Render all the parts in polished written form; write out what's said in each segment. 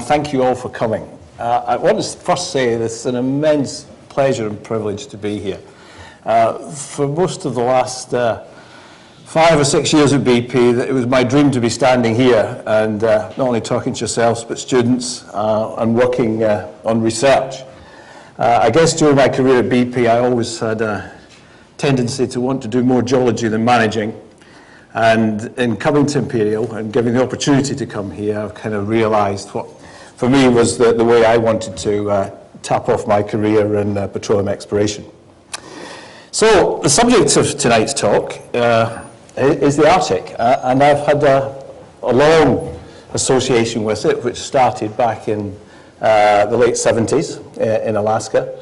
Thank you all for coming. I want to first say it's an immense pleasure and privilege to be here. For most of the last 5 or 6 years at BP, it was my dream to be standing here and not only talking to yourselves, but students and working on research. I guess during my career at BP, I always had a tendency to want to do more geology than managing. And in coming to Imperial and giving the opportunity to come here, I've kind of realized what, for me, was the way I wanted to tap off my career in petroleum exploration. So the subject of tonight's talk is the Arctic, and I've had a long association with it, which started back in the late 70s in Alaska,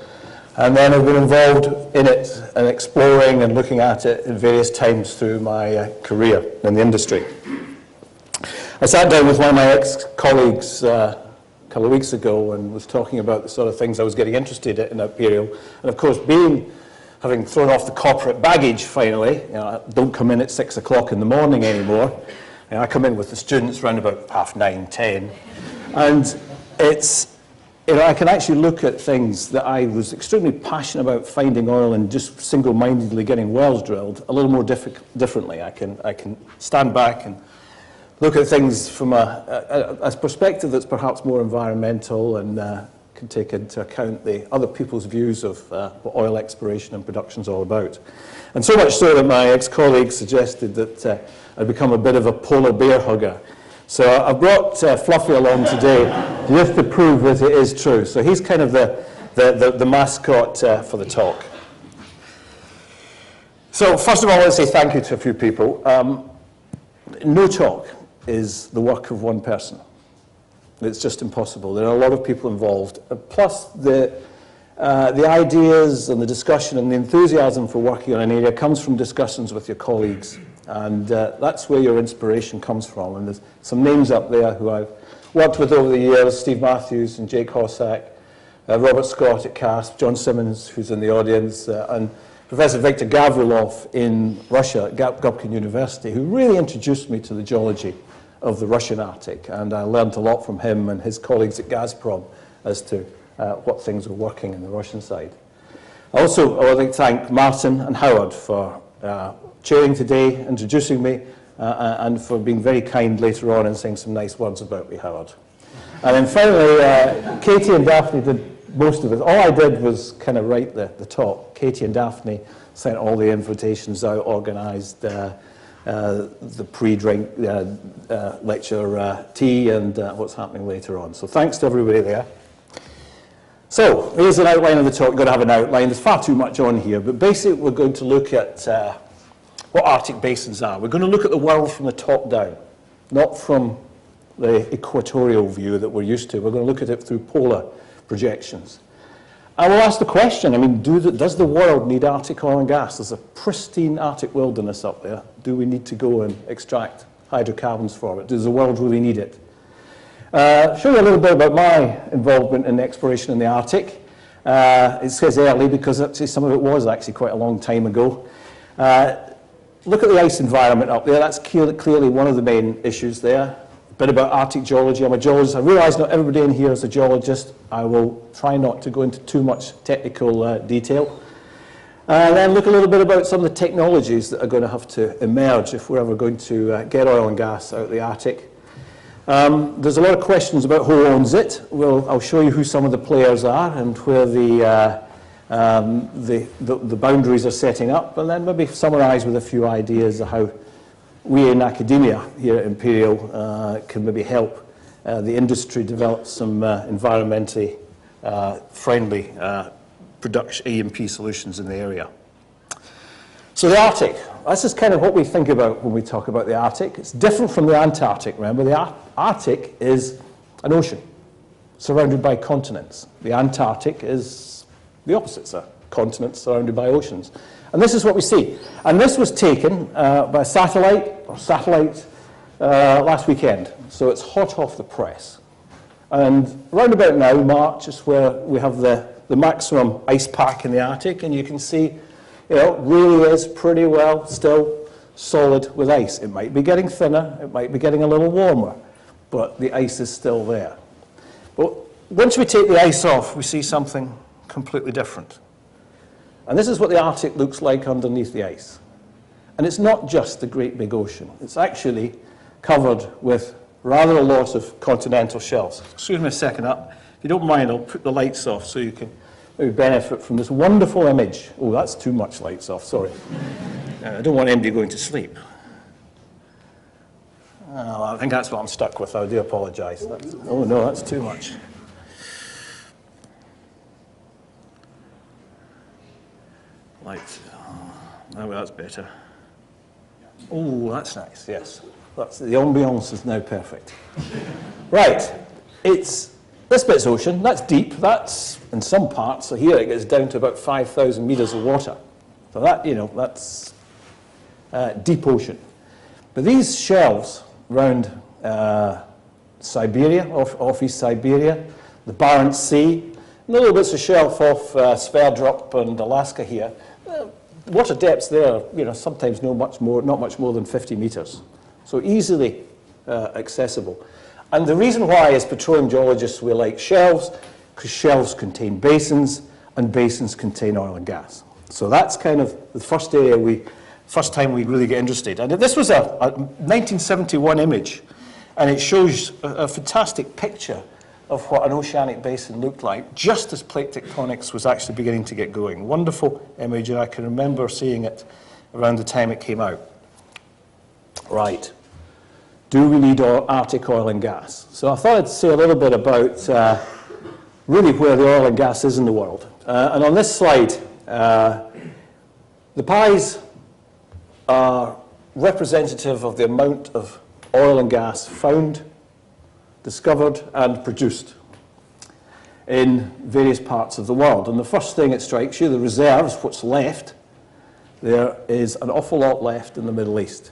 and then I've been involved in it and exploring and looking at it at various times through my career in the industry. I sat down with one of my ex-colleagues a couple of weeks ago and was talking about the sort of things I was getting interested in at Imperial, and of course having thrown off the corporate baggage finally, I don't come in at 6 o'clock in the morning anymore. I come in with the students around about 9:30, 10, and it's, I can actually look at things that I was extremely passionate about finding oil and just single-mindedly getting wells drilled a little more differently. I can stand back and look at things from a perspective that's perhaps more environmental and can take into account the other people's views of what oil exploration and production is all about. And so much so that my ex-colleague suggested that I'd become a bit of a polar bear hugger. So I've brought Fluffy along today just to prove that it is true. So he's kind of the mascot for the talk. So first of all, I want to say thank you to a few people. No talk is the work of one person. It's just impossible. There are a lot of people involved. Plus, the ideas and the discussion and the enthusiasm for working on an area comes from discussions with your colleagues. And that's where your inspiration comes from. And there's some names up there who I've worked with over the years: Steve Matthews and Jake Hossack, Robert Scott at CASP, John Simmons, who's in the audience, and Professor Viktor Gavrilov in Russia at Gubkin University, who really introduced me to the geology of the Russian Arctic, and I learned a lot from him and his colleagues at Gazprom as to what things were working in the Russian side. Also, I want to thank Martin and Howard for chairing today, introducing me, and for being very kind later on and saying some nice words about me, Howard. And then finally, Katie and Daphne did most of it. All I did was kind of write the talk. Katie and Daphne sent all the invitations out, organised the pre-drink lecture tea and what's happening later on. So thanks to everybody there. So here's an outline of the talk. We're going to have an outline. There's far too much on here, but basically we're going to look at what Arctic basins are. We're going to look at the world from the top down, not from the equatorial view that we're used to. We're going to look at it through polar projections. I will ask the question, I mean, does the world need Arctic oil and gas? There's a pristine Arctic wilderness up there. Do we need to go and extract hydrocarbons from it? Does the world really need it? Show you a little bit about my involvement in exploration in the Arctic. It says early because actually some of it was actually quite a long time ago. Look at the ice environment up there. That's clearly one of the main issues there. A bit about Arctic geology. I'm a geologist. I realise not everybody in here is a geologist. I will try not to go into too much technical detail. And then look a little bit about some of the technologies that are going to have to emerge if we're ever going to get oil and gas out of the Arctic. There's a lot of questions about who owns it. I'll show you who some of the players are and where the boundaries are setting up, and then maybe summarise with a few ideas of how we in academia here at Imperial can maybe help the industry develop some environmentally friendly production E&P solutions in the area. So the Arctic, this is kind of what we think about when we talk about the Arctic. It's different from the Antarctic. Remember, the Arctic is an ocean surrounded by continents. The Antarctic is the opposite, it's a continent surrounded by oceans. And this is what we see. And this was taken by a satellite or satellites last weekend. So it's hot off the press. And round about now, March, is where we have the maximum ice pack in the Arctic, and you can see, it really is pretty well still solid with ice. It might be getting thinner, it might be getting a little warmer, but the ice is still there. But once we take the ice off, we see something completely different. And this is what the Arctic looks like underneath the ice. And it's not just the great big ocean. It's actually covered with rather a lot of continental shelves. Excuse me a second up. If you don't mind, I'll put the lights off so you can maybe benefit from this wonderful image. Oh, that's too much lights off, sorry. I don't want anybody going to sleep. Oh, I think that's what I'm stuck with. I do apologise. Oh no, that's too much. Lights. Oh, that's better. Oh, that's nice, yes. The ambiance is now perfect. Right, it's this bit's ocean, that's deep, that's in some parts, so here it gets down to about 5,000 metres of water. So that, that's deep ocean. But these shelves around Siberia, off East Siberia, the Barents Sea, little bits of shelf off Sverdrup and Alaska here, water depths there, sometimes not much more than 50 metres. So easily accessible. And the reason why, as petroleum geologists, we like shelves, because shelves contain basins, and basins contain oil and gas. So that's kind of the first time we really get interested. And this was a 1971 image, and it shows a fantastic picture of what an oceanic basin looked like, just as plate tectonics was actually beginning to get going. Wonderful image, and I can remember seeing it around the time it came out. Right. Do we need Arctic oil and gas? So I thought I'd say a little bit about really where the oil and gas is in the world. And on this slide, the pies are representative of the amount of oil and gas found, discovered, and produced in various parts of the world. And the first thing that strikes you, the reserves, what's left, there is an awful lot left in the Middle East.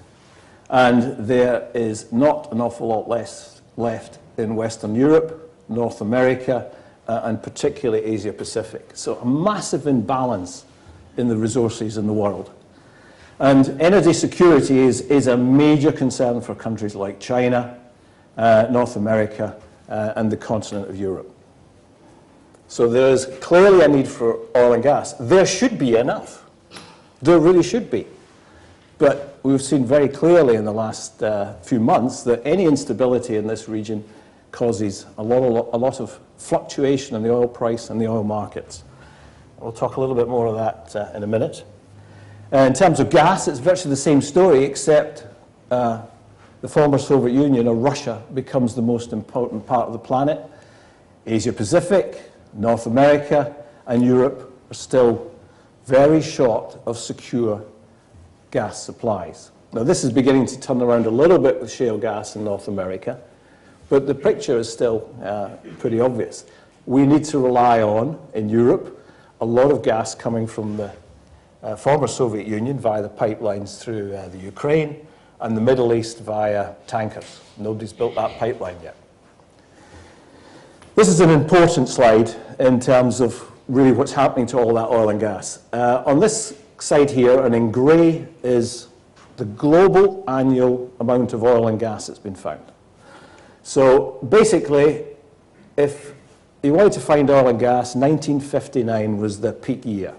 And there is not an awful lot less left in Western Europe, North America, and particularly Asia Pacific. So a massive imbalance in the resources in the world. And energy security is a major concern for countries like China, North America, and the continent of Europe. So there is clearly a need for oil and gas. There should be enough. There really should be. But we've seen very clearly in the last few months that any instability in this region causes a lot of fluctuation in the oil price and the oil markets. We'll talk a little bit more of that in a minute. In terms of gas, it's virtually the same story, except the former Soviet Union, or Russia, becomes the most important part of the planet. Asia Pacific, North America, and Europe are still very short of secure gas supplies. Now, this is beginning to turn around a little bit with shale gas in North America, but the picture is still pretty obvious. We need to rely on, in Europe, a lot of gas coming from the former Soviet Union via the pipelines through the Ukraine, and the Middle East via tankers. Nobody's built that pipeline yet. This is an important slide in terms of really what's happening to all that oil and gas. On this side here, and in grey, is the global annual amount of oil and gas that's been found. So basically, if you wanted to find oil and gas, 1959 was the peak year.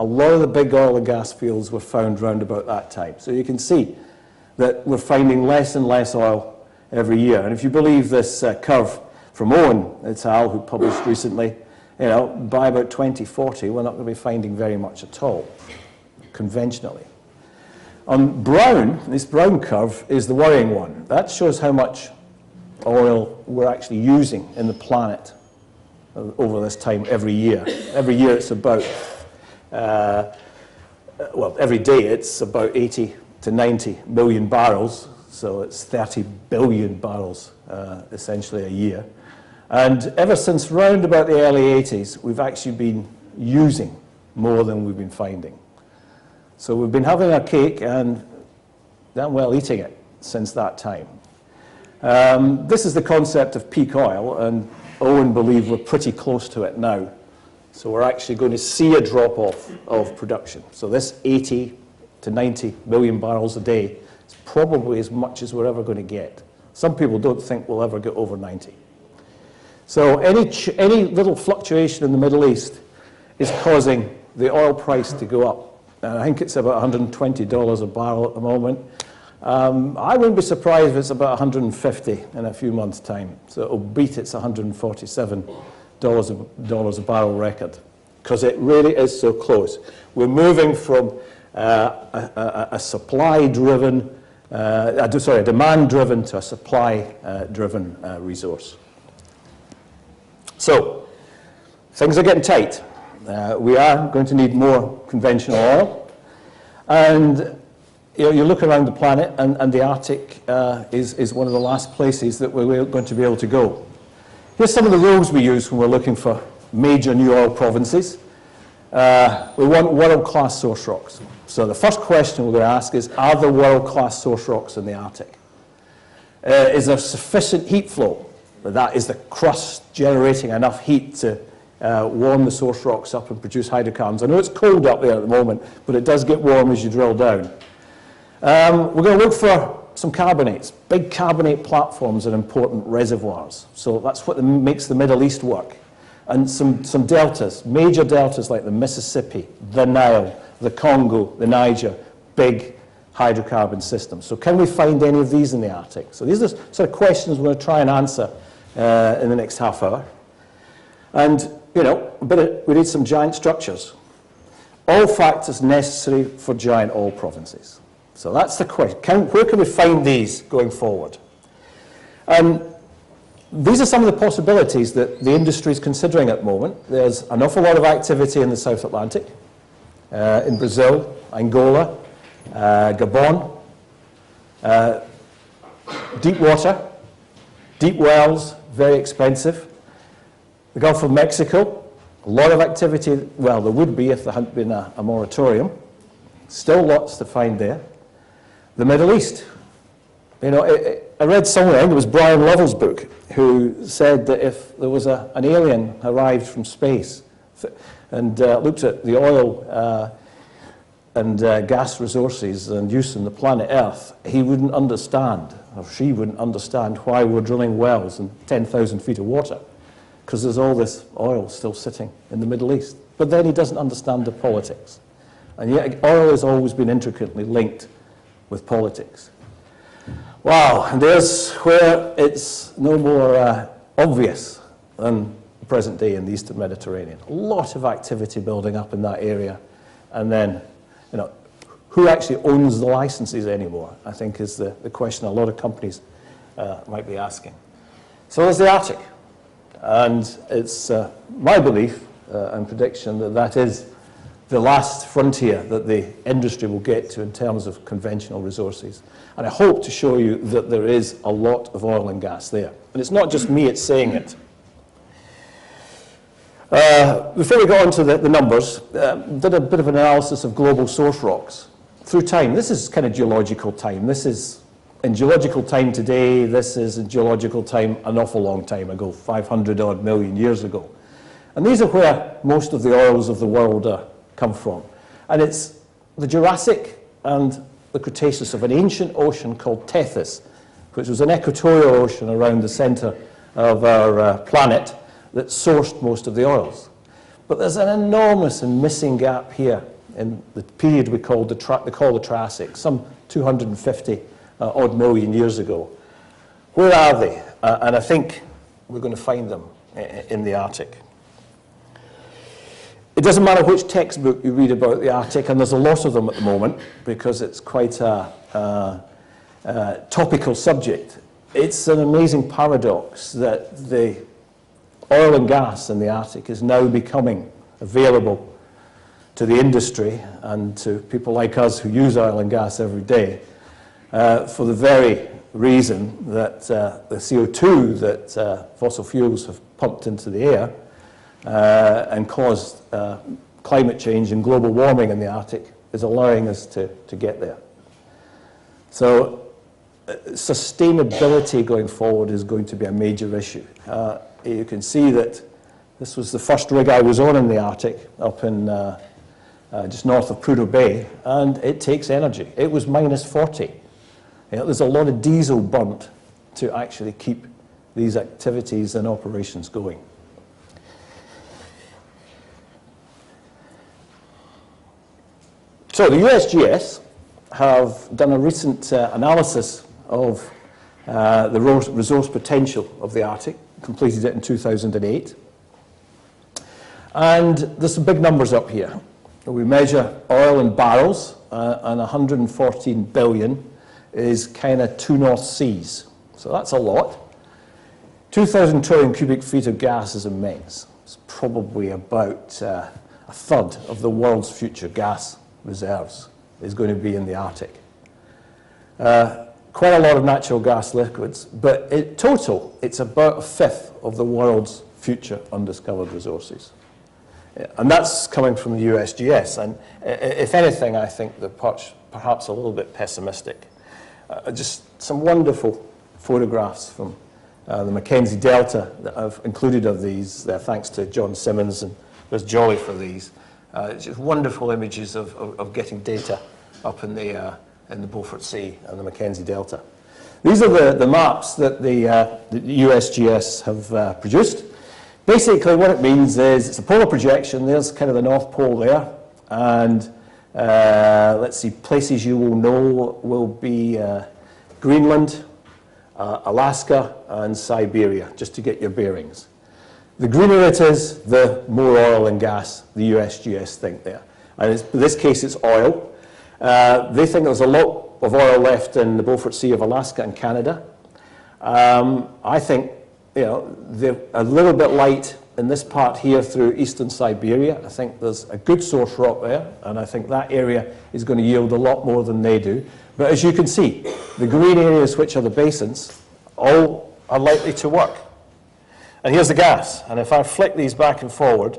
A lot of the big oil and gas fields were found round about that time. So you can see that we're finding less and less oil every year. And if you believe this curve from Owen et al., who published recently, by about 2040, we're not going to be finding very much at all, conventionally. On brown, this brown curve is the worrying one. That shows how much oil we're actually using in the planet over this time every year. Every year it's about, well, every day it's about 80 to 90 million barrels, so it's 30 billion barrels essentially a year. And ever since round about the early 80s, we've actually been using more than we've been finding. So we've been having our cake and damn well eating it. since that time. This is the concept of peak oil, and Owen believes we're pretty close to it now. So we're actually going to see a drop-off of production. So this 80 to 90 million barrels a day is probably as much as we're ever going to get. Some people don't think we'll ever get over 90. So any little fluctuation in the Middle East is causing the oil price to go up. And I think it's about $120 a barrel at the moment. I wouldn't be surprised if it's about 150 in a few months' time. So it'll beat its $147 a barrel record, because it really is so close. We're moving from a supply-driven, a demand-driven to a supply-driven resource. So things are getting tight. We are going to need more conventional oil, and you look around the planet, and the Arctic is one of the last places that we're going to be able to go. Here's some of the rules we use when we're looking for major new oil provinces. We want world-class source rocks. So the first question we're going to ask is, are there world-class source rocks in the Arctic? Is there sufficient heat flow? That is the crust generating enough heat to warm the source rocks up and produce hydrocarbons. I know it's cold up there at the moment, but it does get warm as you drill down. We're going to look for some carbonates. Big carbonate platforms are important reservoirs. So that's what makes the Middle East work. And some deltas, major deltas like the Mississippi, the Nile, the Congo, the Niger, big hydrocarbon systems. So can we find any of these in the Arctic? So these are sort of questions we're going to try and answer in the next half hour. And, you know, we need some giant structures. All factors necessary for giant oil provinces. So that's the question. Where can we find these going forward? And these are some of the possibilities that the industry is considering at the moment. There's an awful lot of activity in the South Atlantic, in Brazil, Angola, Gabon, deep water, deep wells, very expensive. The Gulf of Mexico, a lot of activity. Well, there would be if there hadn't been a moratorium. Still lots to find there. The Middle East. You know, I read somewhere, I think it was Brian Lovell's book, who said that if there was an alien arrived from space and looked at the oil and gas resources and use on the planet Earth, he wouldn't understand, or she wouldn't understand, why we're drilling wells in 10,000 feet of water, because there's all this oil still sitting in the Middle East. But then he doesn't understand the politics. And yet oil has always been intricately linked with politics. Wow, and there's where it's no more obvious than the present day in the Eastern Mediterranean. A lot of activity building up in that area. And then, you know, who actually owns the licenses anymore, I think, is the question a lot of companies might be asking. So there's the Arctic. And it's my belief and prediction that that is the last frontier that the industry will get to in terms of conventional resources. And I hope to show you that there is a lot of oil and gas there. And it's not just me, it's saying it. Before we go on to the numbers, did a bit of an analysis of global source rocks through time. This is kind of geological time. This is in geological time today. This is in geological time an awful long time ago, 500 odd million years ago. And these are where most of the oils of the world come from. And it's the Jurassic and the Cretaceous of an ancient ocean called Tethys, which was an equatorial ocean around the center of our planet that sourced most of the oils. But there's an enormous and missing gap here in the period we call the Triassic, some 250 odd million years ago. Where are they? And I think we're going to find them in the Arctic. It doesn't matter which textbook you read about the Arctic, and there's a lot of them at the moment because it's quite a topical subject. It's an amazing paradox that the oil and gas in the Arctic is now becoming available to the industry and to people like us who use oil and gas every day for the very reason that the CO2 that fossil fuels have pumped into the air and caused climate change and global warming in the Arctic is allowing us to get there. So sustainability going forward is going to be a major issue. You can see that this was the first rig I was on in the Arctic, up in just north of Prudhoe Bay, and it takes energy. It was minus 40. You know, there's a lot of diesel burnt to actually keep these activities and operations going. So the USGS have done a recent analysis of the resource potential of the Arctic, completed it in 2008. And there's some big numbers up here. We measure oil in barrels, and 114 billion is kind of 2 North Seas. So that's a lot. 2,000 trillion cubic feet of gas is immense. It's probably about a third of the world's future gas reserves is going to be in the Arctic. Quite a lot of natural gas liquids, but in total, it's about a fifth of the world's future undiscovered resources. And that's coming from the USGS. And if anything, I think they're perhaps a little bit pessimistic. Just some wonderful photographs from the Mackenzie Delta that I've included of these, thanks to John Simmons and Liz Jolly for these. Just wonderful images of getting data up in the Beaufort Sea and the Mackenzie Delta. These are the maps that the USGS have produced. Basically what it means is it's a polar projection. There's kind of the North Pole there, and let's see, places you will know will be Greenland, Alaska and Siberia, just to get your bearings. The greener it is, the more oil and gas the USGS think there. And in this case, it's oil. They think there's a lot of oil left in the Beaufort Sea of Alaska and Canada. I think, you know, they're a little bit light in this part here through eastern Siberia. I think there's a good source rock there, and I think that area is going to yield a lot more than they do. But as you can see, the green areas, which are the basins, all are likely to work. And here's the gas. And if I flick these back and forward,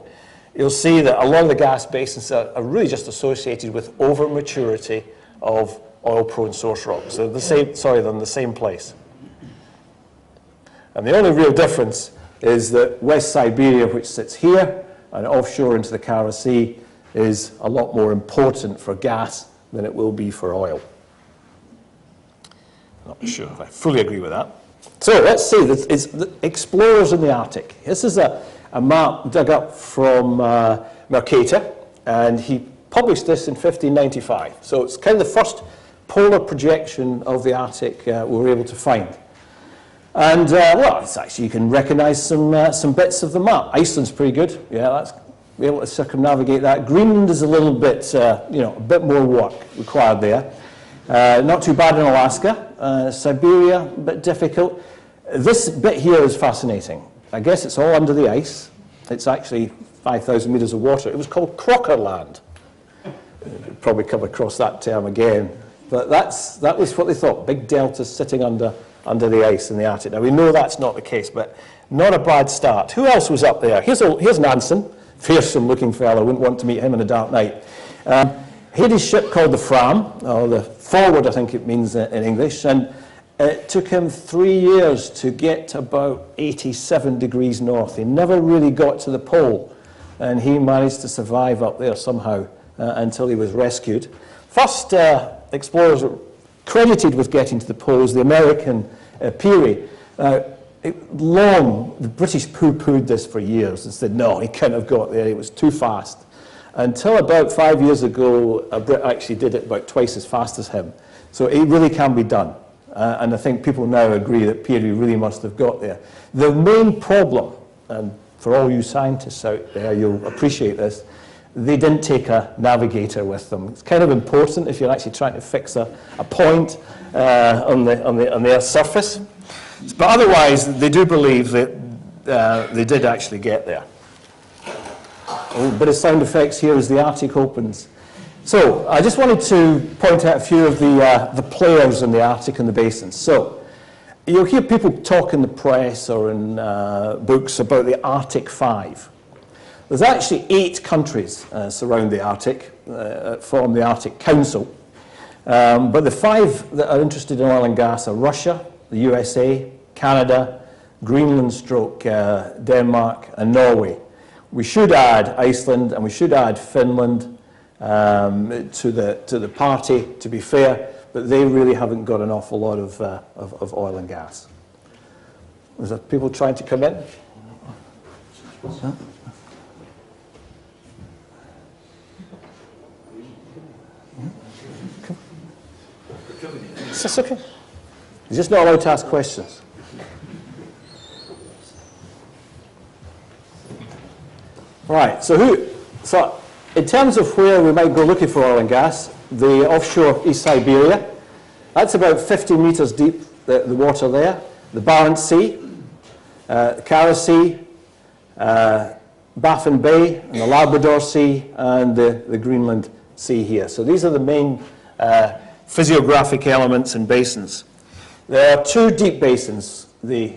you'll see that a lot of the gas basins are really just associated with over-maturity of oil-prone source rock. So they're in the same place. And the only real difference is that West Siberia, which sits here, and offshore into the Kara Sea, is a lot more important for gas than it will be for oil. I'm not sure if I fully agree with that. So let's see, it's the explorers in the Arctic. This is a map dug up from Mercator, and he published this in 1595. So it's kind of the first polar projection of the Arctic we were able to find. And, well, it's actually, you can recognize some bits of the map. Iceland's pretty good. Yeah, that's be able to circumnavigate that. Greenland is a little bit, you know, a bit more work required there. Not too bad in Alaska. Siberia, a bit difficult. This bit here is fascinating. I guess it's all under the ice. It's actually 5,000 meters of water. It was called Crocker Land. You'll probably come across that term again. But that was what they thought, big deltas sitting under the ice in the Arctic. Now, we know that's not the case, but not a bad start. Who else was up there? Here's Nansen, fearsome-looking fellow. Wouldn't want to meet him in a dark night. He had his ship called the Fram, or the Forward, I think it means in English, and it took him 3 years to get about 87 degrees north. He never really got to the pole, and he managed to survive up there somehow until he was rescued. First explorers credited with getting to the pole was the American Peary. The British poo-pooed this for years and said, no, he couldn't have got there, it was too fast. Until about 5 years ago, a Brit actually did it about twice as fast as him. So it really can be done. And I think people now agree that Peary really must have got there. The main problem, and for all you scientists out there, you'll appreciate this, they didn't take a navigator with them. It's kind of important if you're actually trying to fix a point on the Earth's surface. But otherwise, they do believe that they did actually get there. A bit of sound effects here as the Arctic opens. So I just wanted to point out a few of the players in the Arctic and the basins. So you'll hear people talk in the press or in books about the Arctic Five. There's actually 8 countries surround the Arctic, form the Arctic Council. But the 5 that are interested in oil and gas are Russia, the USA, Canada, Greenland stroke Denmark, and Norway. We should add Iceland and we should add Finland to the party, to be fair, but they really haven't got an awful lot of oil and gas. Was there people trying to come in? Huh? Is this okay? You're just not allowed to ask questions. Right, so in terms of where we might go looking for oil and gas, the offshore East Siberia, that's about 50 meters deep, the water there. The Barents Sea, the Kara Sea, Baffin Bay, and the Labrador Sea, and the Greenland Sea here. So these are the main physiographic elements and basins. There are 2 deep basins, the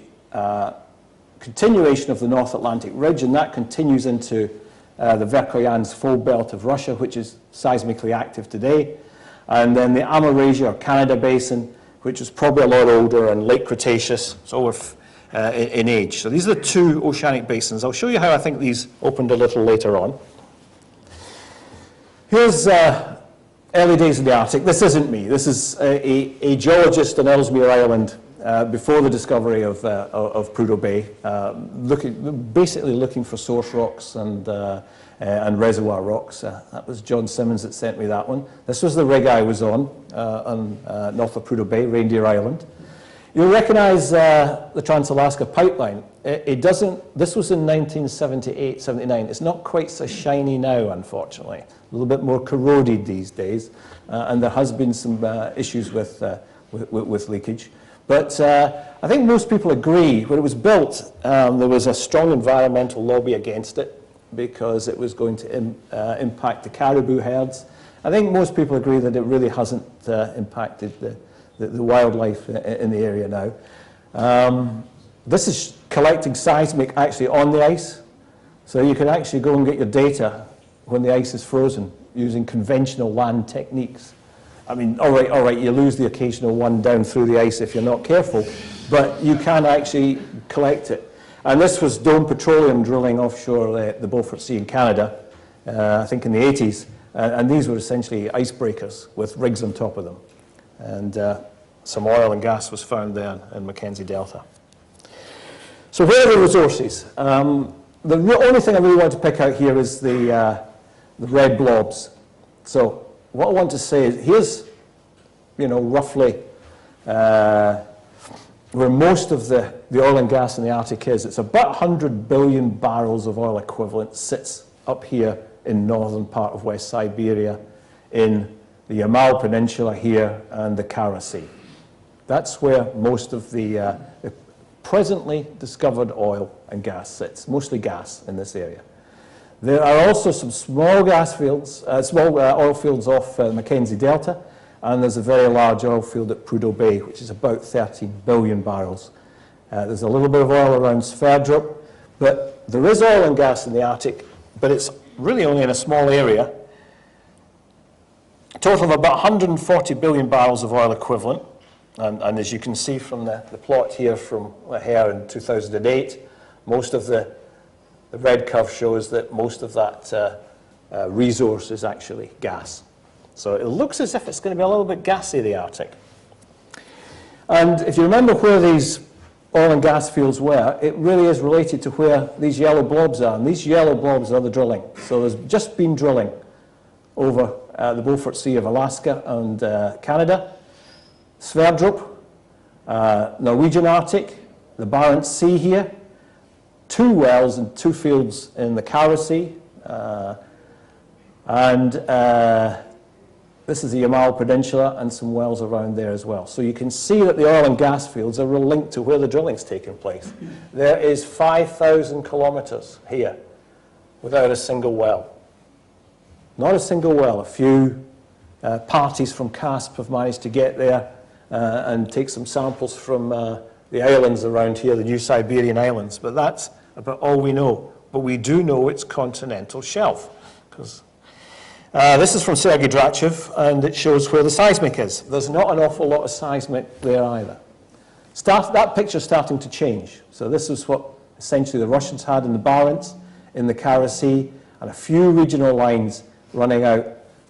continuation of the North Atlantic Ridge, and that continues into the Verkhoyansk fold belt of Russia, which is seismically active today, and then the Amurasia or Canada Basin, which is probably a lot older and late Cretaceous, so in age. So these are the 2 oceanic basins. I'll show you how I think these opened a little later on. Here's early days in the Arctic. This isn't me. This is a geologist on Ellesmere Island before the discovery of Prudhoe Bay, basically looking for source rocks and reservoir rocks. That was John Simmons that sent me that one. This was the rig I was on north of Prudhoe Bay, Reindeer Island. You'll recognize the Trans-Alaska Pipeline. This was in 1978, 79. It's not quite so shiny now, unfortunately. A little bit more corroded these days, and there has been some issues with leakage. But I think most people agree, when it was built, there was a strong environmental lobby against it because it was going to impact the caribou herds. I think most people agree that it really hasn't impacted the wildlife in the area now. This is collecting seismic actually on the ice, so you can actually go and get your data when the ice is frozen using conventional land techniques. I mean, all right, you lose the occasional one down through the ice if you're not careful, but you can actually collect it. And this was Dome Petroleum drilling offshore the Beaufort Sea in Canada, I think in the 80s, and these were essentially icebreakers with rigs on top of them. And some oil and gas was found there in Mackenzie Delta. So where are the resources? The only thing I really want to pick out here is the red blobs. So what I want to say is, here's, roughly where most of the oil and gas in the Arctic is. It's about 100 billion barrels of oil equivalent sits up here in northern part of West Siberia, in the Yamal Peninsula here, and the Kara Sea. That's where most of the presently discovered oil and gas sits, mostly gas in this area. There are also some small gas fields, small oil fields off the Mackenzie Delta, and there's a very large oil field at Prudhoe Bay, which is about 13 billion barrels. There's a little bit of oil around Sverdrup, but there is oil and gas in the Arctic, but it's really only in a small area. A total of about 140 billion barrels of oil equivalent, and as you can see from the plot here from here in 2008, most of the red curve shows that most of that resource is actually gas. So it looks as if it's going to be a little bit gassy, the Arctic. And if you remember where these oil and gas fields were, it really is related to where these yellow blobs are. And these yellow blobs are the drilling. So there's just been drilling over the Beaufort Sea of Alaska and Canada, Sverdrup, Norwegian Arctic, the Barents Sea here, 2 wells and 2 fields in the Kara Sea, this is the Yamal Peninsula and some wells around there as well. So you can see that the oil and gas fields are linked to where the drilling's taking place. There is 5,000 kilometers here without a single well. Not a single well. A few parties from CASP have managed to get there and take some samples from the islands around here, the New Siberian Islands, but that's about all we know. But we do know it's continental shelf, because This is from Sergei Drachev, and it shows where the seismic is. There's not an awful lot of seismic there either. That picture's starting to change. So this is what essentially the Russians had in the Barents, in the Kara Sea, and a few regional lines running out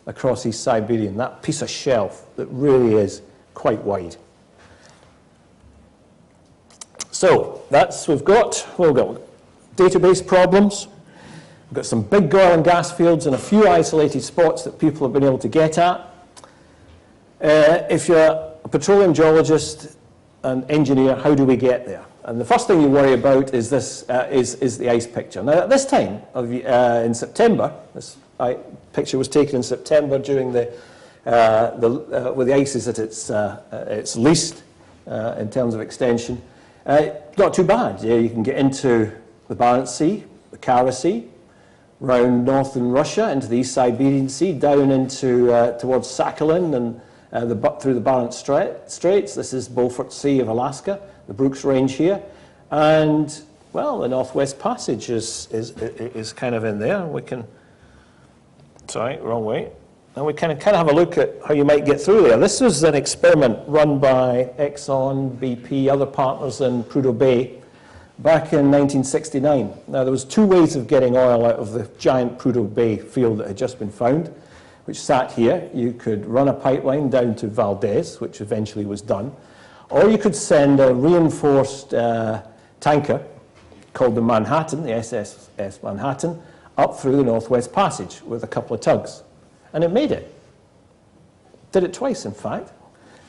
across East Siberia. And that piece of shelf that really is quite wide. So we've got database problems. We've got some big oil and gas fields and a few isolated spots that people have been able to get at. If you're a petroleum geologist and engineer, how do we get there? And the first thing you worry about is this is the ice picture. Now, at this time in September, this picture was taken in September during where the ice is at its least in terms of extension. Not too bad. Yeah, you can get into the Barents Sea, the Kara Sea, round northern Russia into the East Siberian Sea, down into towards Sakhalin and through the Barents Straits. This is Beaufort Sea of Alaska, the Brooks Range here, and well, the Northwest Passage is kind of in there. We can, sorry, wrong way. And we kind of have a look at how you might get through there. This was an experiment run by Exxon, BP, other partners in Prudhoe Bay back in 1969. Now, there was two ways of getting oil out of the giant Prudhoe Bay field that had just been found, which sat here. You could run a pipeline down to Valdez, which eventually was done, or you could send a reinforced tanker called the Manhattan, the SS Manhattan, up through the Northwest Passage with a couple of tugs. And it made it. Did it twice, in fact,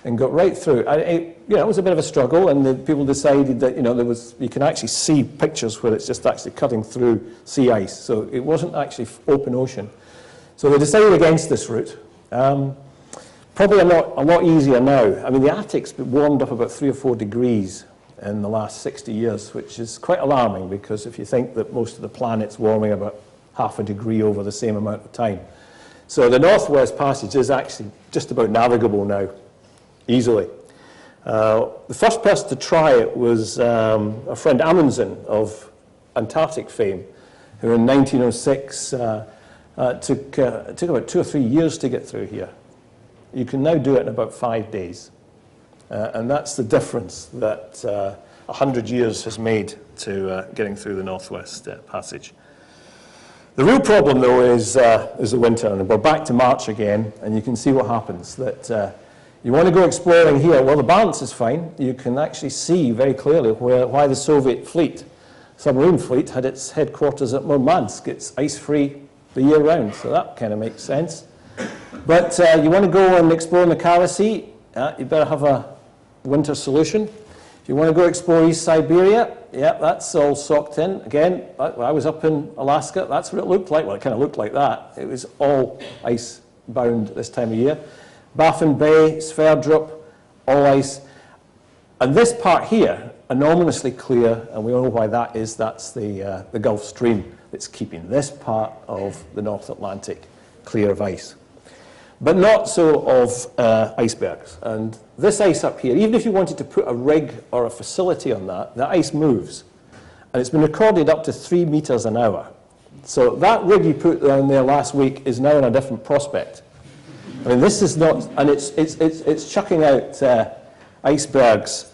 and got right through. It was a bit of a struggle, and the people decided that you can actually see pictures where it's just actually cutting through sea ice. So it wasn't actually open ocean. So they decided against this route. Probably a lot easier now. I mean, the Arctic's warmed up about 3 or 4 degrees in the last 60 years, which is quite alarming, because if you think that most of the planet's warming about half a degree over the same amount of time. So the Northwest Passage is actually just about navigable now, easily. The first person to try it was a friend Amundsen of Antarctic fame, who in 1906 took about 2 or 3 years to get through here. You can now do it in about 5 days. And that's the difference that 100 years has made to getting through the Northwest Passage. The real problem, though, is the winter, and we're back to March again, and you can see what happens. That you want to go exploring here. Well, the Barents is fine. You can actually see very clearly why the Soviet fleet, submarine fleet, had its headquarters at Murmansk. It's ice-free the year round, so that kind of makes sense. But you want to go and explore in the Kara Sea, you better have a winter solution. If you want to go explore East Siberia, yeah, that's all socked in. Again, I was up in Alaska, that's what it looked like. Well, it kind of looked like that. It was all ice-bound this time of year. Baffin Bay, Sverdrup, all ice. And this part here, anomalously clear, and we all know why that is. That's the Gulf Stream that's keeping this part of the North Atlantic clear of ice. But not so of icebergs. And this ice up here, even if you wanted to put a rig or a facility on that, the ice moves. And it's been recorded up to 3 meters an hour. So that rig you put down there last week is now in a different prospect. I mean, this is not, and it's chucking out icebergs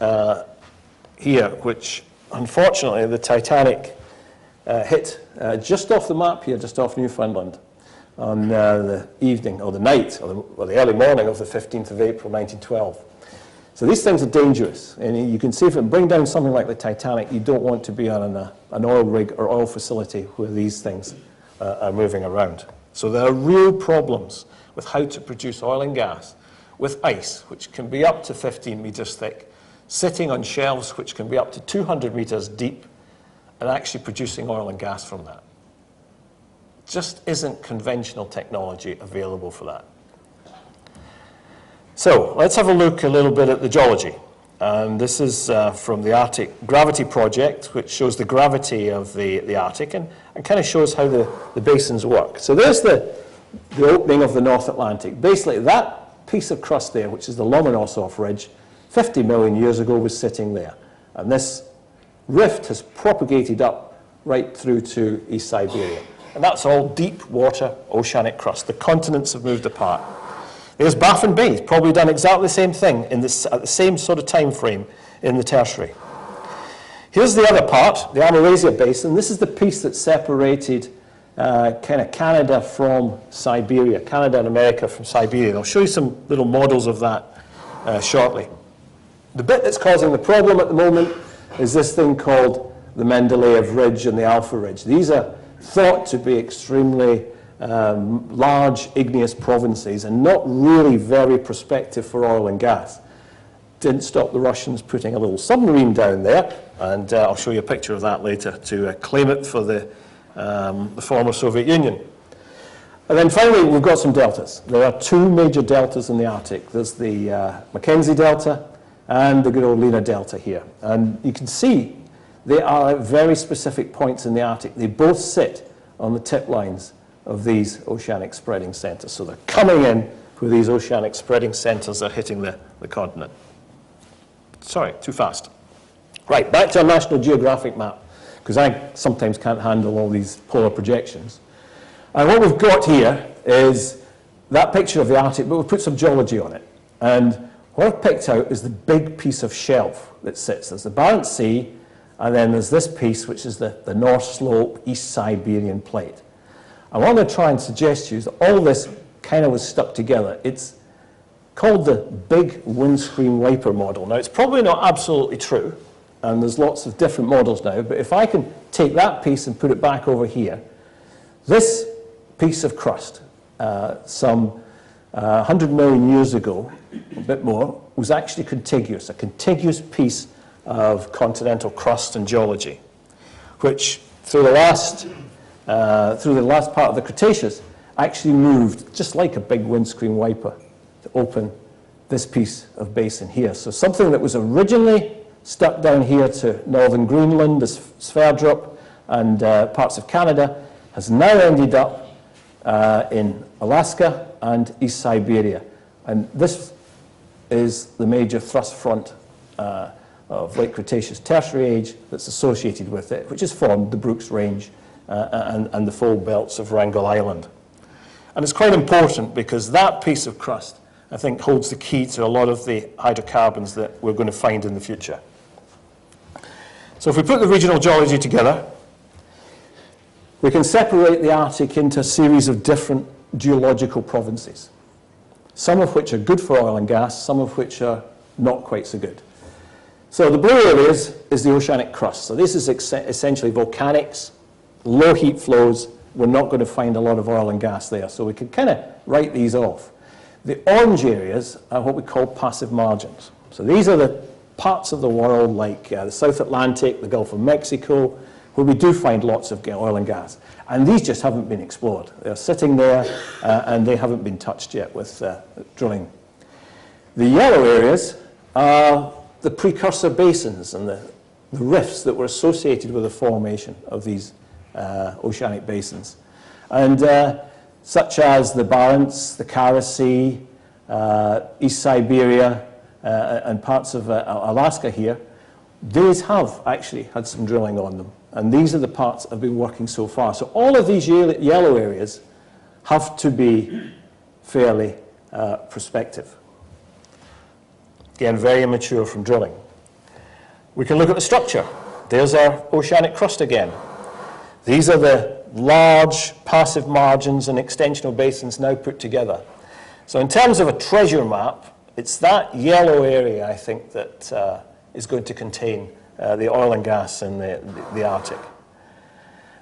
here, which unfortunately the Titanic hit just off the map here, just off Newfoundland, on the evening, or the night, or the early morning of the 15th of April, 1912. So these things are dangerous. And you can see if it bring down something like the Titanic, you don't want to be on an oil rig or oil facility where these things are moving around. So there are real problems with how to produce oil and gas with ice, which can be up to 15 meters thick, sitting on shelves which can be up to 200 meters deep, and actually producing oil and gas from that. Just isn't conventional technology available for that. So let's have a look a little bit at the geology. And this is from the Arctic Gravity Project, which shows the gravity of the Arctic and kind of shows how the basins work. So there's the opening of the North Atlantic. Basically, that piece of crust there, which is the Lomonosov Ridge, 50 million years ago was sitting there. And this rift has propagated up right through to East Siberia. and that's all deep water oceanic crust. The continents have moved apart. There's Baffin Bay. It's probably done exactly the same thing at the same sort of time frame in the Tertiary. Here's the other part, the Amalazia Basin. This is the piece that separated kind of Canada from Siberia, Canada and America from Siberia. And I'll show you some little models of that shortly. The bit that's causing the problem at the moment is this thing called the Mendeleev Ridge and the Alpha Ridge. These are thought to be extremely large igneous provinces and not really very prospective for oil and gas. Didn't stop the Russians putting a little submarine down there, and I'll show you a picture of that later, to claim it for the former Soviet Union. And then finally, we've got some deltas. There are two major deltas in the Arctic. There's the Mackenzie Delta and the good old Lena Delta here. And you can see they are at very specific points in the Arctic. They both sit on the tip lines of these oceanic spreading centers. So they're coming in where these oceanic spreading centers are hitting the continent. Sorry, too fast. Right, back to our National Geographic map, because I sometimes can't handle all these polar projections. And what we've got here is that picture of the Arctic, but we've put some geology on it. And what I've picked out is the big piece of shelf that sits. There's the Barents Sea, and then there's this piece, which is the North Slope, East Siberian Plate. And what I'm going to try and suggest to you is that all this kind of was stuck together. It's called the big windscreen wiper model. Now, it's probably not absolutely true, and there's lots of different models now, but if I can take that piece and put it back over here, this piece of crust, some 100 million years ago, a bit more, was actually contiguous, a contiguous piece of continental crust and geology, which through the last part of the Cretaceous actually moved just like a big windscreen wiper to open this piece of basin here. So something that was originally stuck down here to northern Greenland, the Sverdrup, and parts of Canada, has now ended up in Alaska and East Siberia. And this is the major thrust front of late Cretaceous Tertiary age that's associated with it, which has formed the Brooks Range and the fold belts of Wrangel Island. And it's quite important because that piece of crust, I think, holds the key to a lot of the hydrocarbons that we're going to find in the future. So if we put the regional geology together, we can separate the Arctic into a series of different geological provinces, some of which are good for oil and gas, some of which are not quite so good. So the blue areas is the oceanic crust. So this is essentially volcanics, low heat flows. We're not going to find a lot of oil and gas there, so we can kind of write these off. The orange areas are what we call passive margins. So these are the parts of the world like the South Atlantic, the Gulf of Mexico, where we do find lots of oil and gas. And these just haven't been explored. They're sitting there and they haven't been touched yet with drilling. The yellow areas are the precursor basins and the rifts that were associated with the formation of these oceanic basins. And such as the Barents, the Kara Sea, East Siberia, and parts of Alaska here, these have actually had some drilling on them. And these are the parts that have been working so far. So all of these yellow areas have to be fairly prospective. Again, very immature from drilling. We can look at the structure. There's our oceanic crust again. These are the large passive margins and extensional basins now put together. So in terms of a treasure map, it's that yellow area, I think, that is going to contain the oil and gas in the Arctic.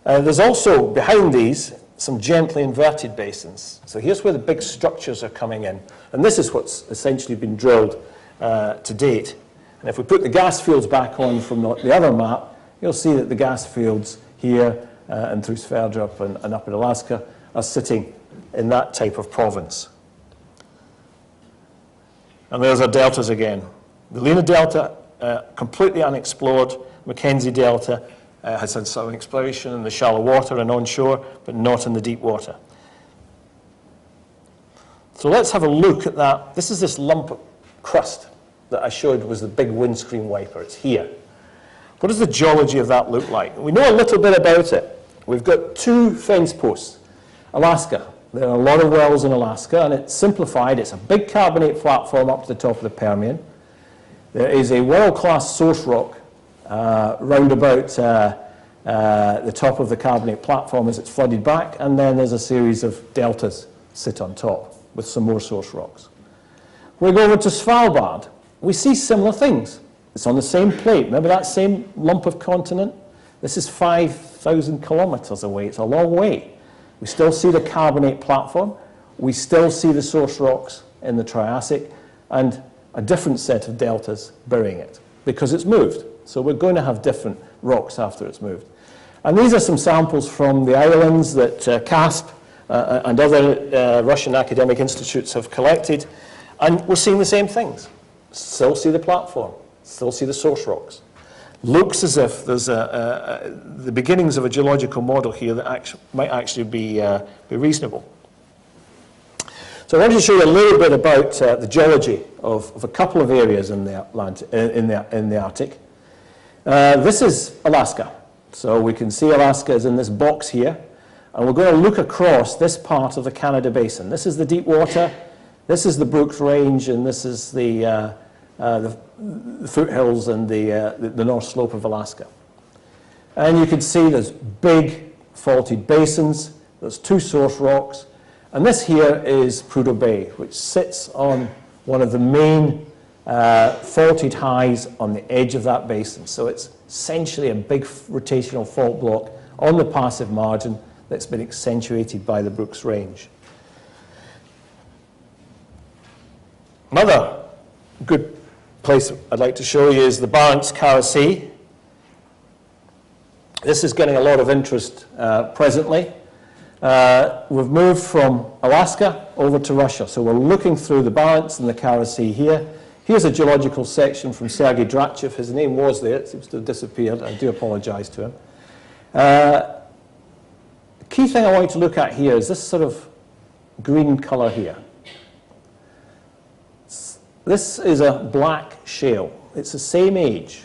There's also, behind these, some gently inverted basins. So here's where the big structures are coming in. And this is what's essentially been drilled to date. And if we put the gas fields back on from the other map, you'll see that the gas fields here and through Sverdrup and up in Alaska are sitting in that type of province. And there's our deltas again. The Lena Delta, completely unexplored. Mackenzie Delta has had some exploration in the shallow water and onshore, but not in the deep water. So let's have a look at that. This is this lump of crust that I showed was the big windscreen wiper. It's here. What does the geology of that look like? We know a little bit about it. We've got two fence posts. Alaska. There are a lot of wells in Alaska, and it's simplified. It's a big carbonate platform up to the top of the Permian. There is a world-class source rock round about the top of the carbonate platform as it's flooded back, and then there's a series of deltas sit on top with some more source rocks. We go over to Svalbard. We see similar things. It's on the same plate. Remember that same lump of continent? This is 5,000 kilometers away. It's a long way. We still see the carbonate platform. We still see the source rocks in the Triassic, and a different set of deltas burying it because it's moved. So we're going to have different rocks after it's moved. And these are some samples from the islands that CASP and other Russian academic institutes have collected, and we're seeing the same things. Still see the platform, still see the source rocks. Looks as if there's the beginnings of a geological model here that might actually be reasonable. So I wanted to show you a little bit about the geology of a couple of areas in the Arctic. This is Alaska. So we can see Alaska is in this box here, and we're going to look across this part of the Canada Basin. This is the deep water, this is the Brooks Range, and this is the foothills and the north slope of Alaska. And you can see there's big faulted basins, there's two source rocks, and this here is Prudhoe Bay, which sits on one of the main faulted highs on the edge of that basin. So it's essentially a big rotational fault block on the passive margin that's been accentuated by the Brooks Range. Another good place I'd like to show you is the Barents Kara Sea. This is getting a lot of interest presently. We've moved from Alaska over to Russia, so we're looking through the Barents and the Kara Sea here. Here's a geological section from Sergei Drachev. His name was there, it seems to have disappeared. I do apologize to him. The key thing I want you to look at here is this sort of green color here. This is a black shale. It's the same age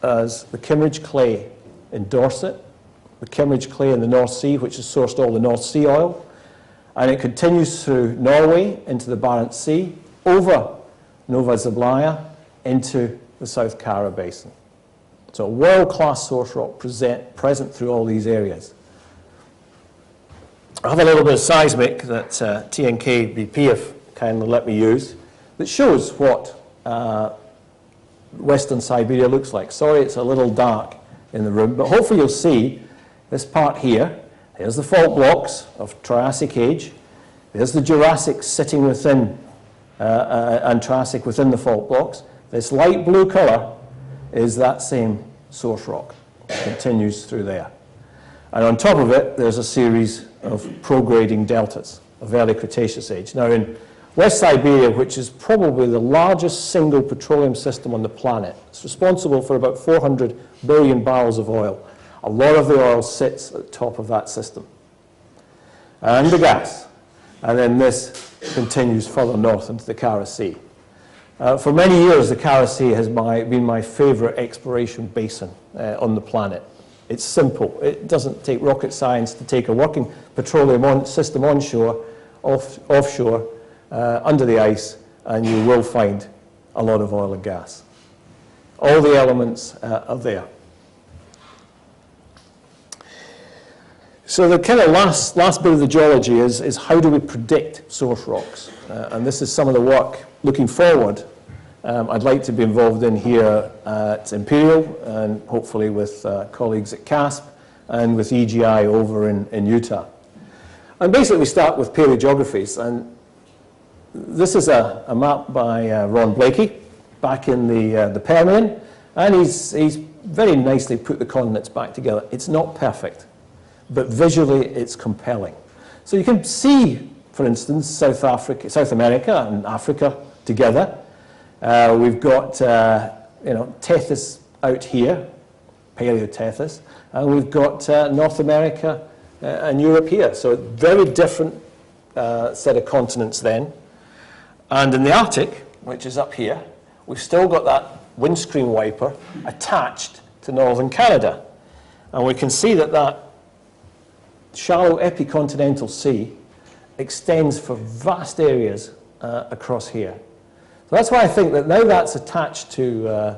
as the Kimmeridge clay in Dorset, the Kimmeridge clay in the North Sea, which has sourced all the North Sea oil, and it continues through Norway into the Barents Sea, over Nova Zemlya into the South Kara Basin. So a world-class source rock present through all these areas. I have a little bit of seismic that TNK BP have kindly let me use that shows what Western Siberia looks like. Sorry, it's a little dark in the room, but hopefully you'll see this part here. Here's the fault blocks of Triassic age. There's the Jurassic sitting within and Triassic within the fault blocks. This light blue color is that same source rock. It continues through there. And on top of it, there's a series of prograding deltas of early Cretaceous age. Now in West Siberia, which is probably the largest single petroleum system on the planet, it's responsible for about 400 billion barrels of oil. A lot of the oil sits at the top of that system. And the gas. And then this continues further north into the Kara Sea. For many years, the Kara Sea has been my favorite exploration basin on the planet. It's simple. It doesn't take rocket science to take a working petroleum system onshore, offshore, under the ice, and you will find a lot of oil and gas. All the elements are there. So the kind of last bit of the geology is how do we predict source rocks? And this is some of the work looking forward I'd like to be involved in here at Imperial and hopefully with colleagues at CASP and with EGI over in Utah. And basically we start with paleogeographies, and this is a map by Ron Blakey back in the Permian, and he's very nicely put the continents back together. It's not perfect, but visually it's compelling. So you can see, for instance, South America and Africa together. We've got Tethys out here, Paleotethys, and we've got North America and Europe here. So a very different set of continents then. And in the Arctic, which is up here, we've still got that windscreen wiper attached to northern Canada. And we can see that shallow epicontinental sea extends for vast areas across here. So that's why I think that now that's attached to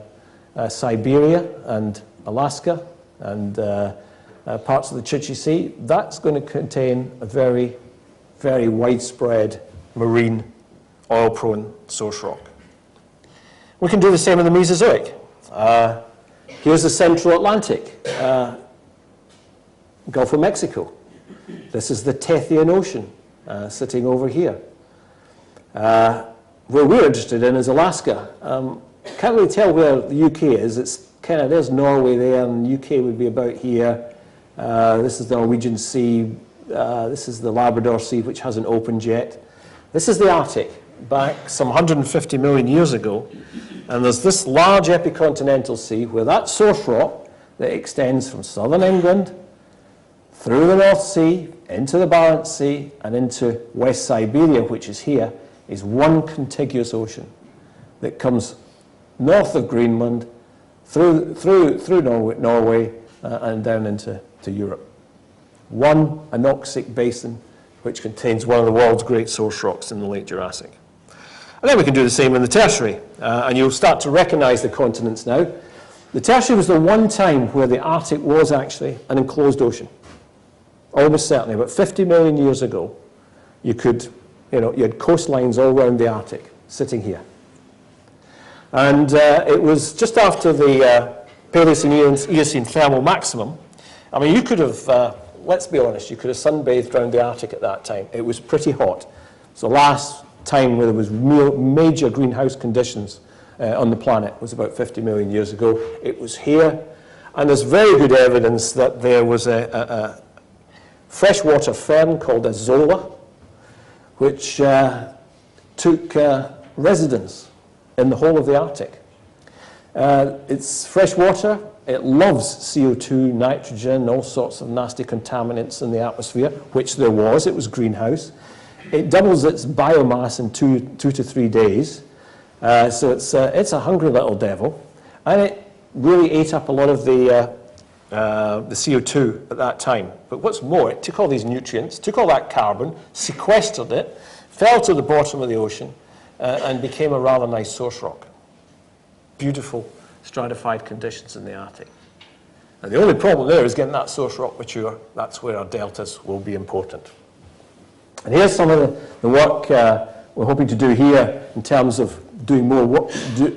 Siberia and Alaska and parts of the Chukchi Sea, that's going to contain a very, very widespread marine, oil-prone source rock. We can do the same in the Mesozoic. Here's the Central Atlantic, Gulf of Mexico. This is the Tethyan Ocean sitting over here. Where we're interested in is Alaska. Can't really tell where the UK is. It's kind of, there's Norway there, and the UK would be about here. This is the Norwegian Sea. This is the Labrador Sea, which hasn't opened yet. This is the Arctic, back some 150 million years ago. And there's this large epicontinental sea where that source rock that extends from southern England through the North Sea, into the Barents Sea, and into West Siberia, which is here, is one contiguous ocean that comes north of Greenland, through Norway and down into Europe. One anoxic basin which contains one of the world's great source rocks in the late Jurassic. And then we can do the same in the Tertiary, and you'll start to recognize the continents now. The Tertiary was the one time where the Arctic was actually an enclosed ocean. Almost certainly, about 50 million years ago, you had coastlines all around the Arctic, sitting here. And it was just after the Paleocene thermal maximum. I mean, you could have, let's be honest, you could have sunbathed around the Arctic at that time. It was pretty hot. So the last time where there was major greenhouse conditions on the planet was about 50 million years ago. It was here, and there's very good evidence that there was a freshwater fern called a zola, which took residence in the whole of the Arctic. It's freshwater. It loves CO2, nitrogen, all sorts of nasty contaminants in the atmosphere, which there was. It was greenhouse. It doubles its biomass in two to 3 days. So it's a hungry little devil. And it really ate up a lot of the CO2 at that time. But what's more, it took all these nutrients, took all that carbon, sequestered it, fell to the bottom of the ocean, and became a rather nice source rock. Beautiful stratified conditions in the Arctic. And the only problem there is getting that source rock mature. That's where our deltas will be important. And here's some of the work we're hoping to do here in terms of doing more work,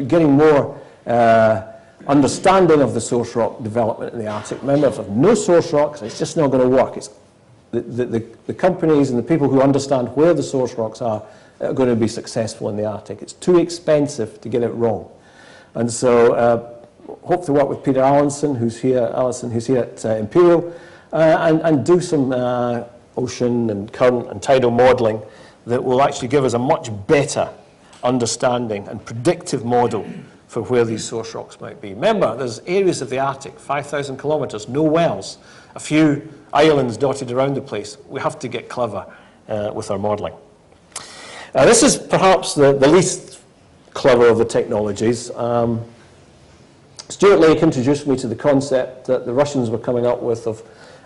getting more understanding of the source rock development in the Arctic. Remember, if there's no source rocks, it's just not going to work. It's the companies and the people who understand where the source rocks are going to be successful in the Arctic. It's too expensive to get it wrong. And so hope to work with Peter Allison, who's here at Imperial, and do some ocean and current and tidal modelling that will actually give us a much better understanding and predictive model for where these source rocks might be. Remember, there's areas of the Arctic, 5,000 kilometres, no wells, a few islands dotted around the place. We have to get clever with our modelling. This is perhaps the least clever of the technologies. Stuart Lake introduced me to the concept that the Russians were coming up with of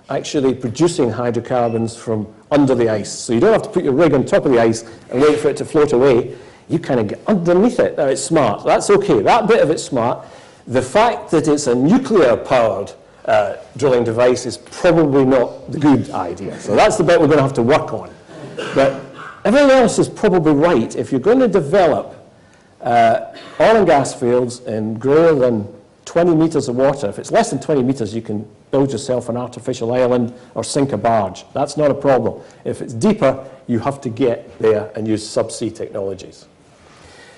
actually producing hydrocarbons from under the ice. So you don't have to put your rig on top of the ice and wait for it to float away. You kind of get underneath it. Now, it's smart. That's okay. That bit of it's smart. The fact that it's a nuclear-powered drilling device is probably not the good idea. So that's the bit we're going to have to work on. But everything else is probably right. If you're going to develop oil and gas fields in greater than 20 meters of water, if it's less than 20 meters, you can build yourself an artificial island or sink a barge. That's not a problem. If it's deeper, you have to get there and use subsea technologies.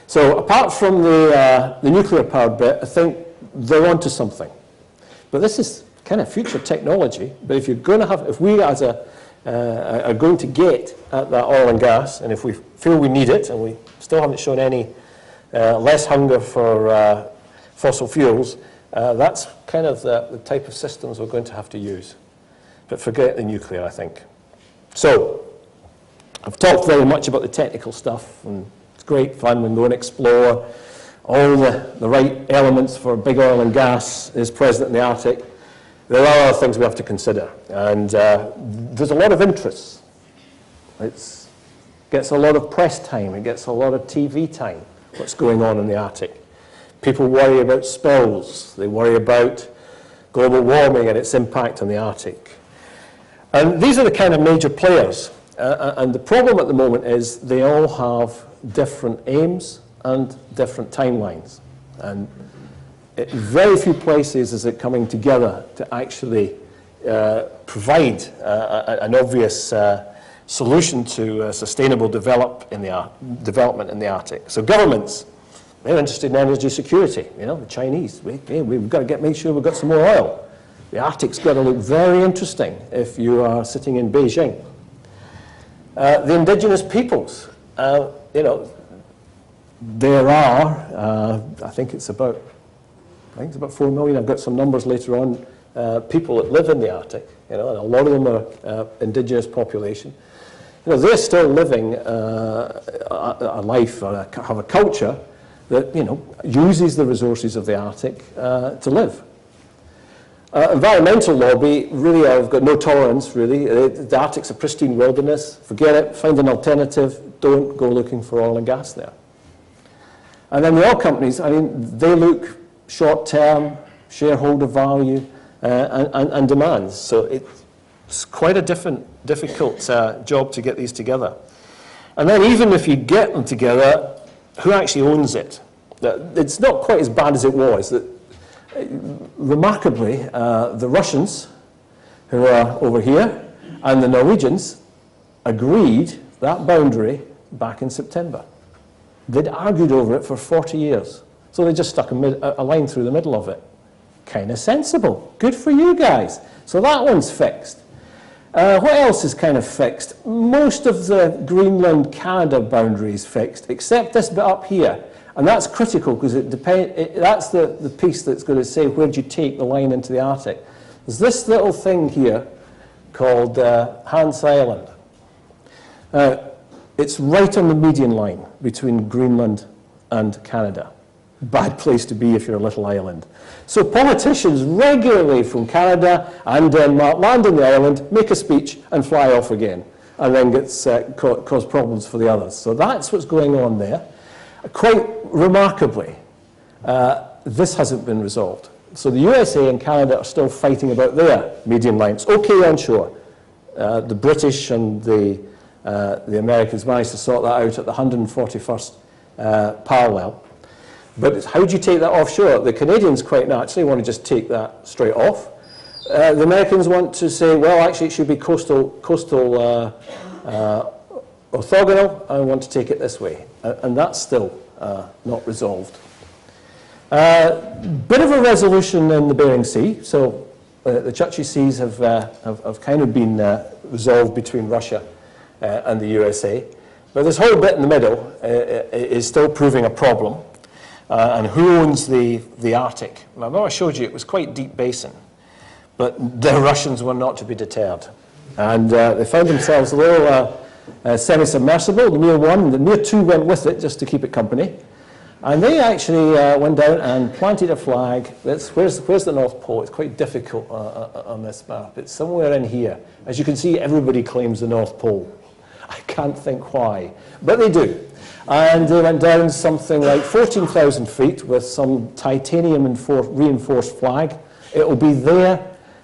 So apart from the nuclear-powered bit, I think they're onto something. But this is kind of future technology. But if you're going to have, if we as are going to get at that oil and gas, and if we feel we need it, and we still haven't shown any less hunger for fossil fuels, that's kind of the type of systems we're going to have to use. But forget the nuclear, I think. So I've talked very much about the technical stuff, and it's great fun. We can go and explore. All the right elements for big oil and gas is present in the Arctic. there are other things we have to consider. And there's a lot of interest. It gets a lot of press time. It gets a lot of TV time, what's going on in the Arctic. People worry about spills. They worry about global warming and its impact on the Arctic. And these are the kind of major players. And the problem at the moment is they all have different aims and different timelines. And very few places is it coming together to actually provide an obvious solution to sustainable development in the Arctic. So governments, they're interested in energy security. You know, the Chinese, we've got to make sure we've got some more oil. The Arctic's got to look very interesting if you are sitting in Beijing. The indigenous peoples, you know, there are, I think it's about 4 million. I've got some numbers later on. People that live in the Arctic, you know, and a lot of them are indigenous population. You know, they're still living a life or have a culture that, you know, uses the resources of the Arctic to live. Environmental lobby really have got no tolerance, really. The Arctic's a pristine wilderness. Forget it. Find an alternative. Don't go looking for oil and gas there. And then the oil companies, I mean, they look short-term, shareholder value, and demands. So it's quite a difficult job to get these together. And then even if you get them together, who actually owns it? It's not quite as bad as it was. Remarkably, the Russians, who are over here, and the Norwegians agreed that boundary back in September. They'd argued over it for 40 years. So they just stuck a line through the middle of it. Kind of sensible. Good for you guys. So that one's fixed. What else is kind of fixed? Most of the Greenland-Canada boundary is fixed, except this bit up here. And that's critical because that's the piece that's going to say where do you take the line into the Arctic. There's this little thing here called Hans Island. It's right on the median line between Greenland and Canada. Bad place to be if you're a little island. So politicians regularly from Canada and Denmark land on the island, make a speech and fly off again, and then cause problems for the others. So that's what's going on there. Quite remarkably, this hasn't been resolved. So the USA and Canada are still fighting about their median lines. Okay onshore. The British and the Americans managed to sort that out at the 141st parallel. But it's how do you take that offshore? The Canadians quite naturally want to just take that straight off. The Americans want to say, well, actually it should be coastal orthogonal, I want to take it this way. And that's still not resolved. Bit of a resolution in the Bering Sea. So the Chukchi Seas have kind of been resolved between Russia and the USA. But this whole bit in the middle is still proving a problem. And who owns the Arctic? Well, I showed you it was quite deep basin. But the Russians were not to be deterred. And they found themselves a little semi-submersible. The Mir 1, the Mir 2 went with it just to keep it company. And they actually went down and planted a flag. Where's the North Pole? It's quite difficult on this map. It's somewhere in here. As you can see, everybody claims the North Pole. I can't think why, but they do. And they went down something like 14,000 feet with some titanium reinforced flag. It'll be there,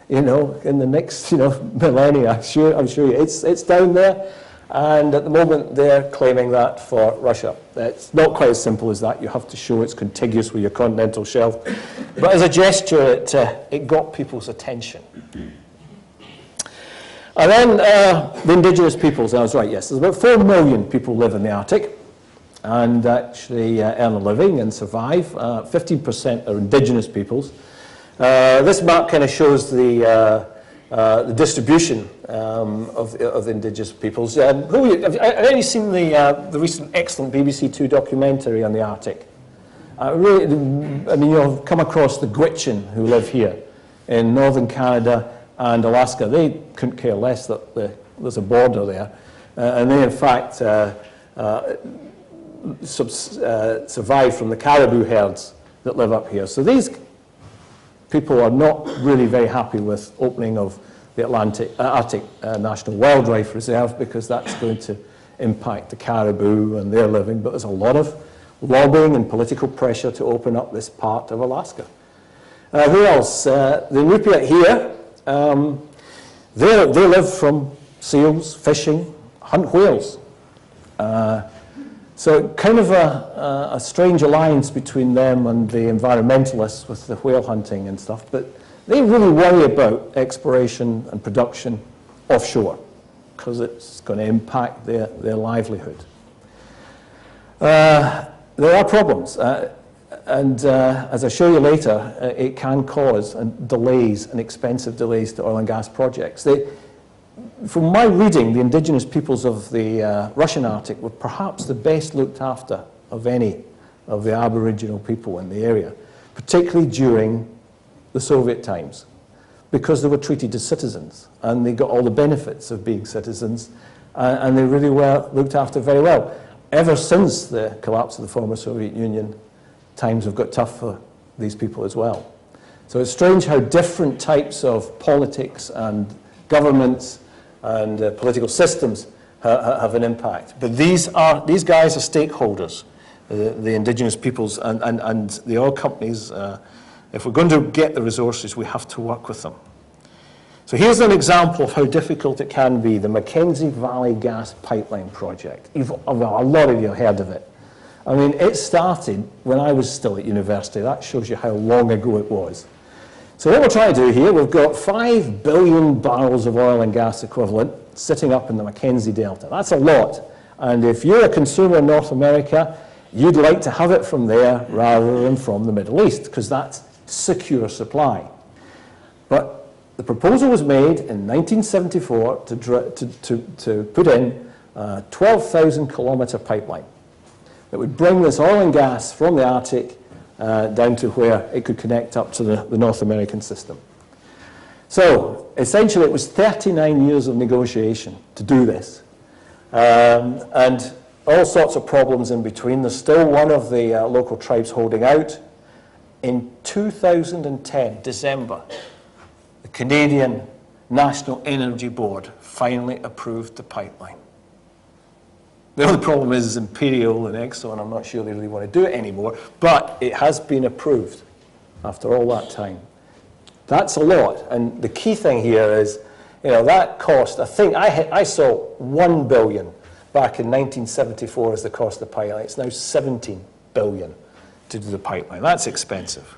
you know, in the next, you know, millennia. I'm sure you. It's down there. And at the moment, they're claiming that for Russia. It's not quite as simple as that. You have to show it's contiguous with your continental shelf. But as a gesture, it got people's attention. And then the indigenous peoples, I was right, yes. There's about 4 million people live in the Arctic and actually earn a living and survive. 15% are indigenous peoples. This map kind of shows the distribution of the indigenous peoples. Have any seen the recent excellent BBC Two documentary on the Arctic? Really, I mean, you'll come across the Gwich'in who live here in northern Canada and Alaska. They couldn't care less that there's a border there. And they, in fact, survive from the caribou herds that live up here. So these People are not really very happy with opening of the Arctic National Wildlife Reserve because that's going to impact the caribou and their living, but there's a lot of lobbying and political pressure to open up this part of Alaska. Who else? The Inupiat here, they live from seals, fishing, hunt whales. So kind of a strange alliance between them and the environmentalists with the whale hunting and stuff, but they really worry about exploration and production offshore because it's going to impact their livelihood. There are problems, and as I show you later, it can cause delays and expensive delays to oil and gas projects. From my reading, the indigenous peoples of the Russian Arctic were perhaps the best looked after of any of the Aboriginal people in the area, particularly during the Soviet times, because they were treated as citizens and they got all the benefits of being citizens, and they really were looked after very well. Ever since the collapse of the former Soviet Union, times have got tough for these people as well. So it's strange how different types of politics and governments and political systems have an impact. But these guys are stakeholders, the indigenous peoples and the oil companies. If we're going to get the resources, we have to work with them. So here's an example of how difficult it can be, the Mackenzie Valley Gas Pipeline Project. Well, a lot of you have heard of it. I mean, it started when I was still at university. That shows you how long ago it was. So what we're trying to do here, we've got 5 billion barrels of oil and gas equivalent sitting up in the Mackenzie Delta. That's a lot. And if you're a consumer in North America, you'd like to have it from there rather than from the Middle East, because that's secure supply. But the proposal was made in 1974 to put in a 12,000 kilometre pipeline that would bring this oil and gas from the Arctic down to where it could connect up to the North American system. So essentially it was 39 years of negotiation to do this, and all sorts of problems in between. There's still one of the local tribes holding out. In 2010, December, the Canadian National Energy Board finally approved the pipeline. The only problem is Imperial and Exxon, I'm not sure they really want to do it anymore, but it has been approved after all that time. That's a lot, and the key thing here is, you know, that cost, I think, I saw 1 billion back in 1974 as the cost of the pipeline. It's now 17 billion to do the pipeline. That's expensive.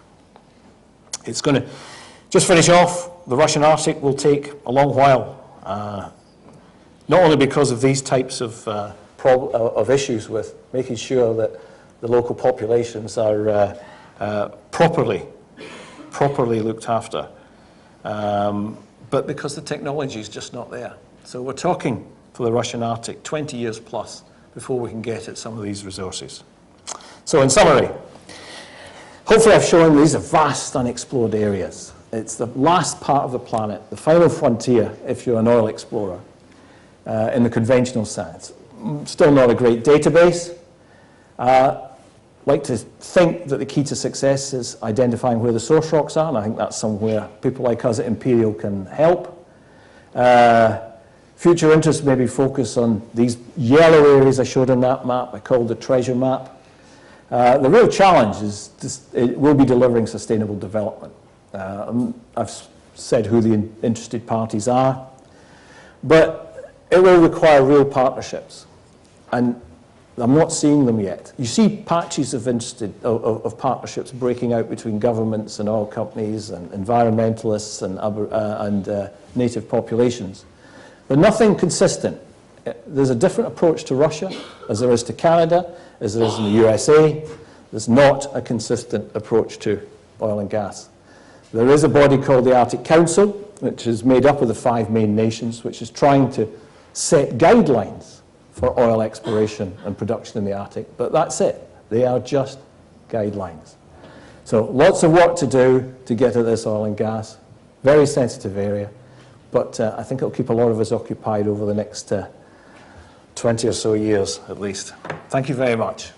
It's going to, just finish off, the Russian Arctic will take a long while, not only because of these types of issues with making sure that the local populations are properly looked after, but because the technology is just not there. So we're talking for the Russian Arctic 20 years plus before we can get at some of these resources. So in summary, hopefully I've shown these are vast unexplored areas. It's the last part of the planet, the final frontier if you're an oil explorer in the conventional sense. Still not a great database. Like to think that the key to success is identifying where the source rocks are, and I think that's somewhere people like us at Imperial can help. Future interest maybe focus on these yellow areas I showed on that map, I called the treasure map. The real challenge is it will be delivering sustainable development. I've said who the interested parties are, but it will require real partnerships, and I'm not seeing them yet. You see patches of partnerships breaking out between governments and oil companies and environmentalists and native populations, but nothing consistent. There's a different approach to Russia as there is to Canada, as there is in the USA. There's not a consistent approach to oil and gas. There is a body called the Arctic Council, which is made up of the 5 main nations, which is trying to set guidelines for oil exploration and production in the Arctic, but that's it. They are just guidelines. So lots of work to do to get at this oil and gas. Very sensitive area, but I think it'll keep a lot of us occupied over the next 20 or so years at least. Thank you very much.